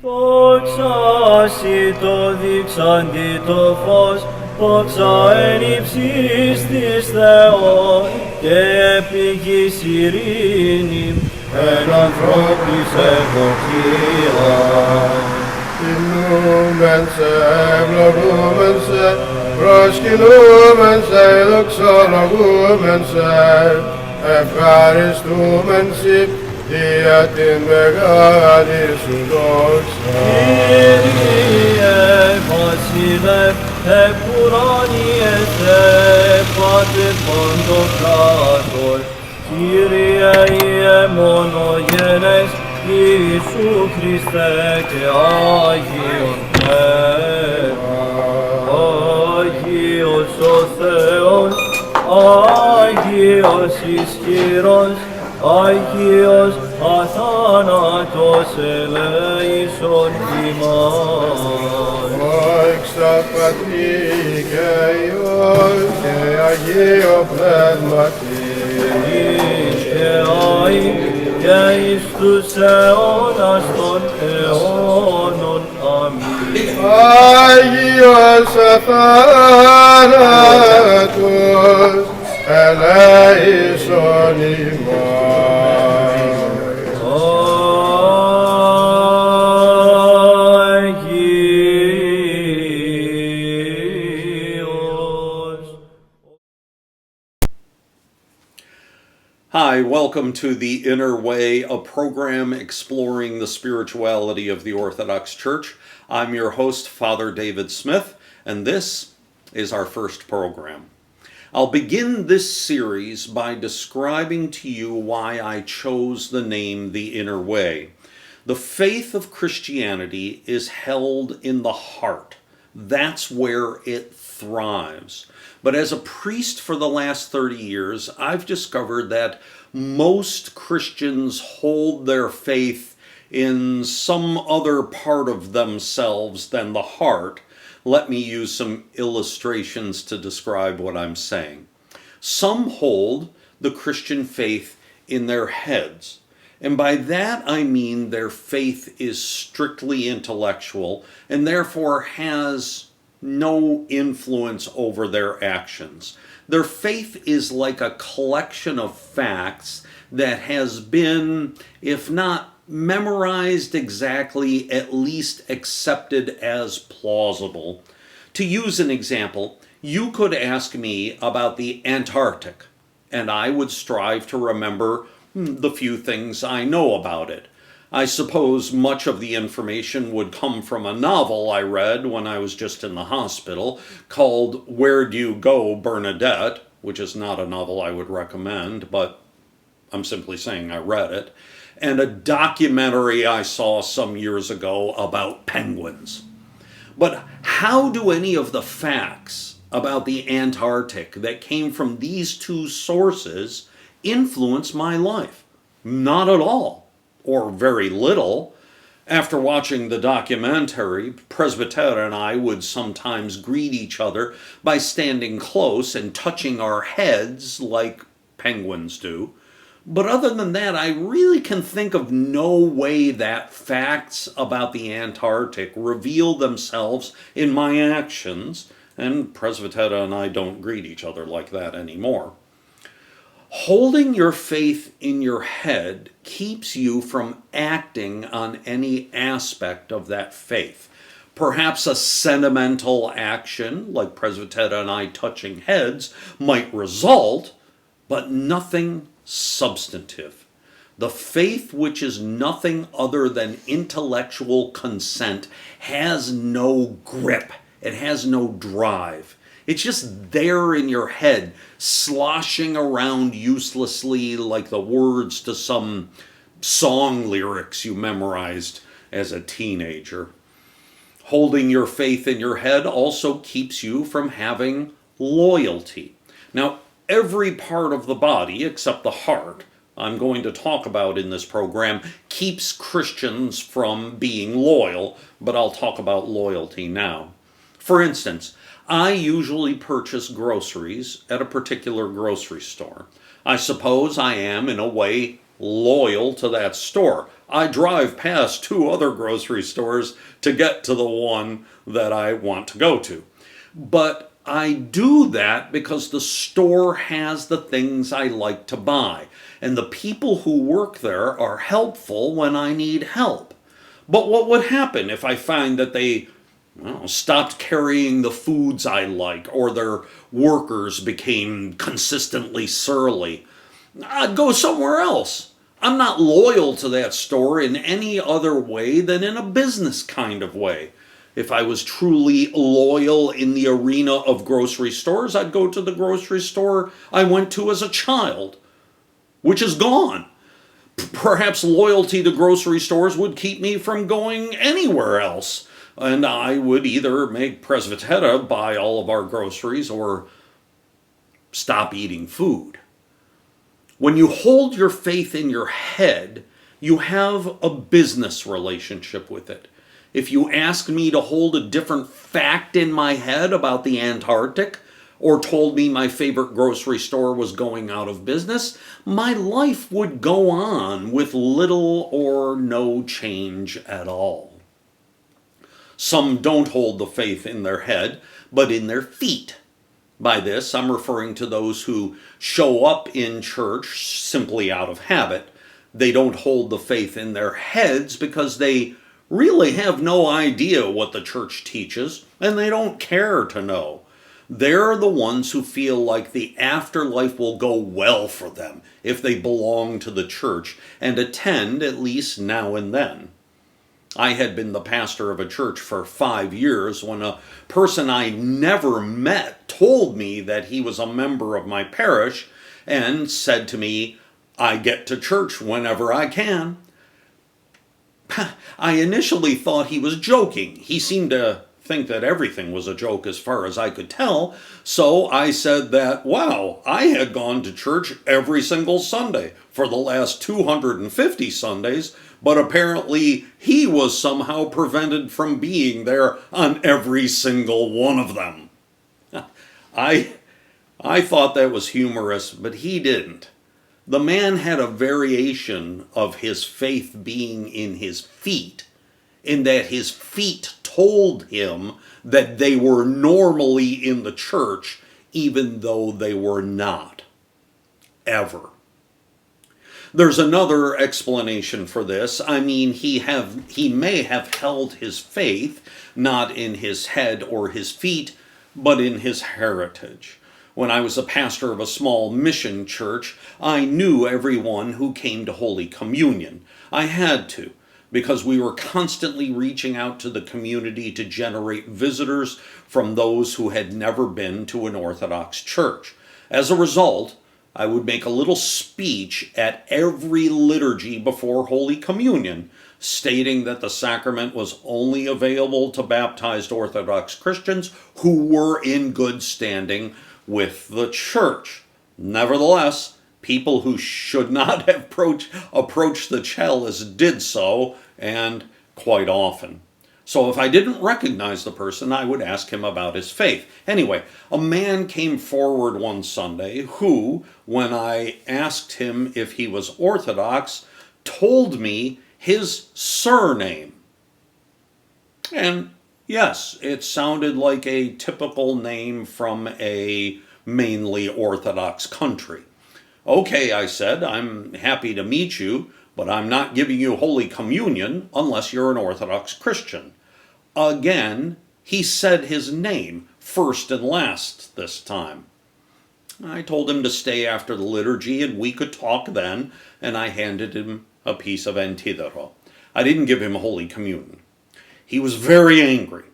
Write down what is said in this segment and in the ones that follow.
Δόξα σοι το δείξαντι το φως, δόξα εν ύψης της Θεός, και επί γης ειρήνη, εν ανθρώπης ευωχία. Τιμούμεν σε, ευλογούμεν σε, προσκυνούμεν σε, δοξολογούμεν σε, ευχαριστούμεν σοι, για την μεγάλη σου δόξα. Κύριε βασιλεύ, εκ ουράνιες Πάτερ παντοκράτορ, Κύριε Ιε μονογενές, Ιησού Χριστέ και Άγιον Πνεύμα, Άγιος ο Θεός, Άγιος ισχυρός, Άγιος αθάνατος ελέησον ημάς. Δόξα Πατρί και Υιός και Αγίο Πνεύματι, Και Άι και εις τους αιώνας των αιώνων. Αμήν. Άγιος αθάνατος ελέησον ημάς. Hi, welcome to The Inner Way, a program exploring the spirituality of the Orthodox Church. I'm your host, Father David Smith, and this is our first program. I'll begin this series by describing to you why I chose the name The Inner Way. The faith of Christianity is held in the heart. That's where it thrives. But as a priest for the last 30 years, I've discovered that most Christians hold their faith in some other part of themselves than the heart. Let me use some illustrations to describe what I'm saying. Some hold the Christian faith in their heads. And by that I mean their faith is strictly intellectual and therefore has no influence over their actions. Their faith is like a collection of facts that has been, if not memorized exactly, at least accepted as plausible. To use an example, you could ask me about the Antarctic, and I would strive to remember the few things I know about it. I suppose much of the information would come from a novel I read when I was just in the hospital called Where Do You Go, Bernadette, which is not a novel I would recommend, but I'm simply saying I read it, and a documentary I saw some years ago about penguins. But how do any of the facts about the Antarctic that came from these two sources influence my life? Not at all. Or very little. After watching the documentary, Presbyter and I would sometimes greet each other by standing close and touching our heads like penguins do. But other than that, I really can think of no way that facts about the Antarctic reveal themselves in my actions, and Presbyter and I don't greet each other like that anymore. Holding your faith in your head keeps you from acting on any aspect of that faith. Perhaps a sentimental action, like Presbyter and I touching heads, might result, but nothing substantive. The faith, which is nothing other than intellectual consent, has no grip. It has no drive. It's just there in your head, sloshing around uselessly like the words to some song lyrics you memorized as a teenager. Holding your faith in your head also keeps you from having loyalty. Now, every part of the body, except the heart, I'm going to talk about in this program, keeps Christians from being loyal, but I'll talk about loyalty now. For instance, I usually purchase groceries at a particular grocery store. I suppose I am, in a way, loyal to that store. I drive past 2 other grocery stores to get to the one that I want to go to. But I do that because the store has the things I like to buy, and the people who work there are helpful when I need help. But what would happen if I find that they stopped carrying the foods I like, or their workers became consistently surly? I'd go somewhere else. I'm not loyal to that store in any other way than in a business kind of way. If I was truly loyal in the arena of grocery stores, I'd go to the grocery store I went to as a child, which is gone. Perhaps loyalty to grocery stores would keep me from going anywhere else, and I would either make Presbytera buy all of our groceries or stop eating food. When you hold your faith in your head, you have a business relationship with it. If you asked me to hold a different fact in my head about the Antarctic, or told me my favorite grocery store was going out of business, my life would go on with little or no change at all. Some don't hold the faith in their head, but in their feet. By this, I'm referring to those who show up in church simply out of habit. They don't hold the faith in their heads because they really have no idea what the church teaches, and they don't care to know. They're the ones who feel like the afterlife will go well for them if they belong to the church and attend at least now and then. I had been the pastor of a church for 5 years when a person I never met told me that he was a member of my parish and said to me, "I get to church whenever I can." I initially thought he was joking. He seemed to think that everything was a joke as far as I could tell, so I said that, wow, I had gone to church every single Sunday for the last 250 Sundays, but apparently he was somehow prevented from being there on every single one of them. I thought that was humorous, but he didn't. The man had a variation of his faith being in his feet, in that his feet told him that they were normally in the church, even though they were not. Ever. There's another explanation for this. I mean, he may have held his faith, not in his head or his feet, but in his heritage. When I was a pastor of a small mission church, I knew everyone who came to Holy Communion. I had to, because we were constantly reaching out to the community to generate visitors from those who had never been to an Orthodox church. As a result, I would make a little speech at every liturgy before Holy Communion, stating that the sacrament was only available to baptized Orthodox Christians who were in good standing with the church. Nevertheless, people who should not have approached the chalice did so, and quite often. So if I didn't recognize the person, I would ask him about his faith. Anyway, a man came forward one Sunday who, when I asked him if he was Orthodox, told me his surname. And yes, it sounded like a typical name from a mainly Orthodox country. Okay, I said, I'm happy to meet you, but I'm not giving you Holy Communion unless you're an Orthodox Christian. Again, he said his name, first and last this time. I told him to stay after the liturgy and we could talk then, and I handed him a piece of Antidoro. I didn't give him Holy Communion. He was very angry,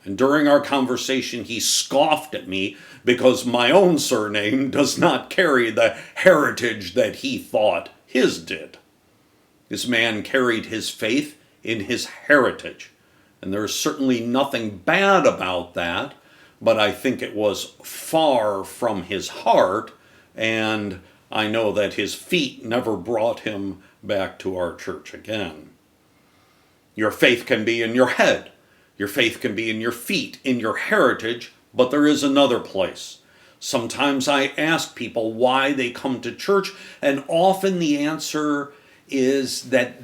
and during our conversation he scoffed at me because my own surname does not carry the heritage that he thought his did. This man carried his faith in his heritage, and there is certainly nothing bad about that, but I think it was far from his heart, and I know that his feet never brought him back to our church again. Your faith can be in your head. Your faith can be in your feet, in your heritage, but there is another place. Sometimes I ask people why they come to church, and often the answer is that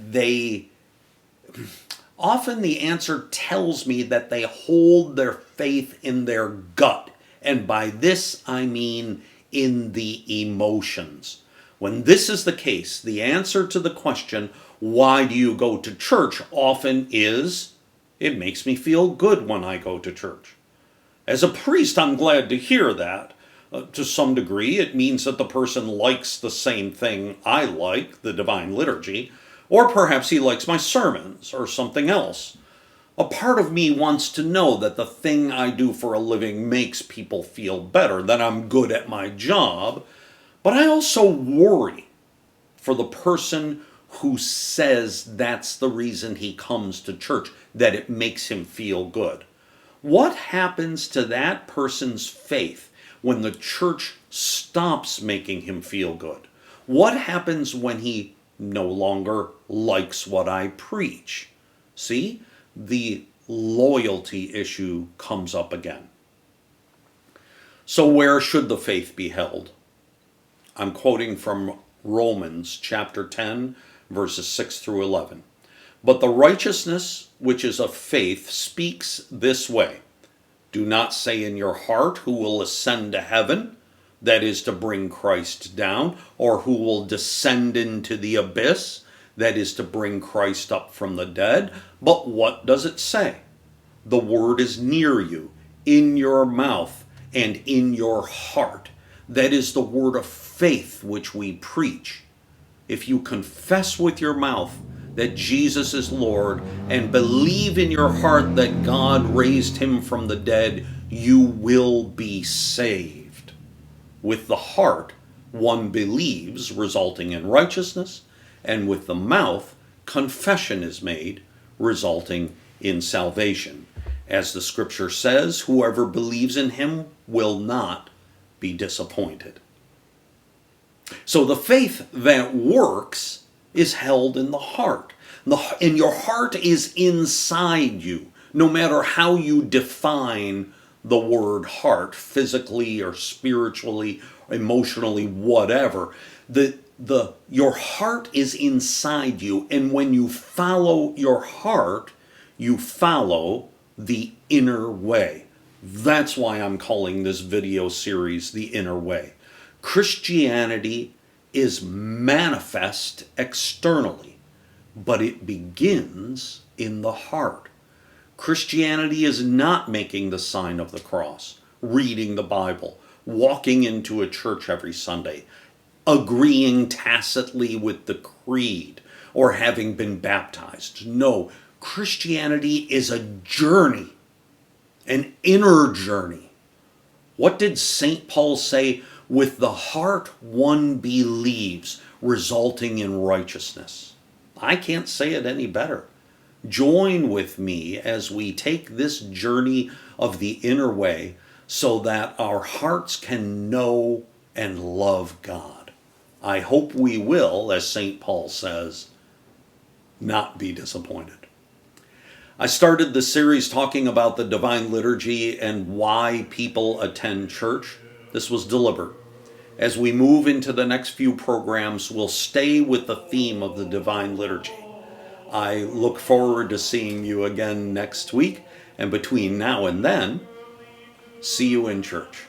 often the answer tells me that they hold their faith in their gut. And by this, I mean in the emotions. When this is the case, the answer to the question, why do you go to church, often is, it makes me feel good when I go to church. As a priest, I'm glad to hear that. To some degree, it means that the person likes the same thing I like, the Divine Liturgy, or perhaps he likes my sermons or something else. A part of me wants to know that the thing I do for a living makes people feel better, that I'm good at my job, but I also worry for the person who says that's the reason he comes to church, that it makes him feel good. What happens to that person's faith when the church stops making him feel good? What happens when he no longer likes what I preach? See, the loyalty issue comes up again. So where should the faith be held? I'm quoting from Romans chapter 10, verses 6 through 11. But the righteousness which is of faith speaks this way. Do not say in your heart, who will ascend to heaven, that is to bring Christ down, or who will descend into the abyss, that is to bring Christ up from the dead. But what does it say? The word is near you, in your mouth and in your heart. That is the word of faith which we preach. If you confess with your mouth that Jesus is Lord and believe in your heart that God raised him from the dead, you will be saved. With the heart, one believes, resulting in righteousness, and with the mouth, confession is made, resulting in salvation. As the scripture says, whoever believes in him will not be disappointed. So the faith that works is held in the heart. And your heart is inside you, no matter how you define the word heart, physically or spiritually, emotionally, whatever. Your heart is inside you, and when you follow your heart, you follow the inner way. That's why I'm calling this video series The Inner Way. Christianity is manifest externally, but it begins in the heart. Christianity is not making the sign of the cross, reading the Bible, walking into a church every Sunday, agreeing tacitly with the creed, or having been baptized. No, Christianity is a journey, an inner journey. What did St. Paul say? With the heart one believes, resulting in righteousness. I can't say it any better. Join with me as we take this journey of the inner way so that our hearts can know and love God. I hope we will, as St. Paul says, not be disappointed. I started the series talking about the Divine Liturgy and why people attend church. This was deliberate. As we move into the next few programs, we'll stay with the theme of the Divine Liturgy. I look forward to seeing you again next week, and between now and then, see you in church.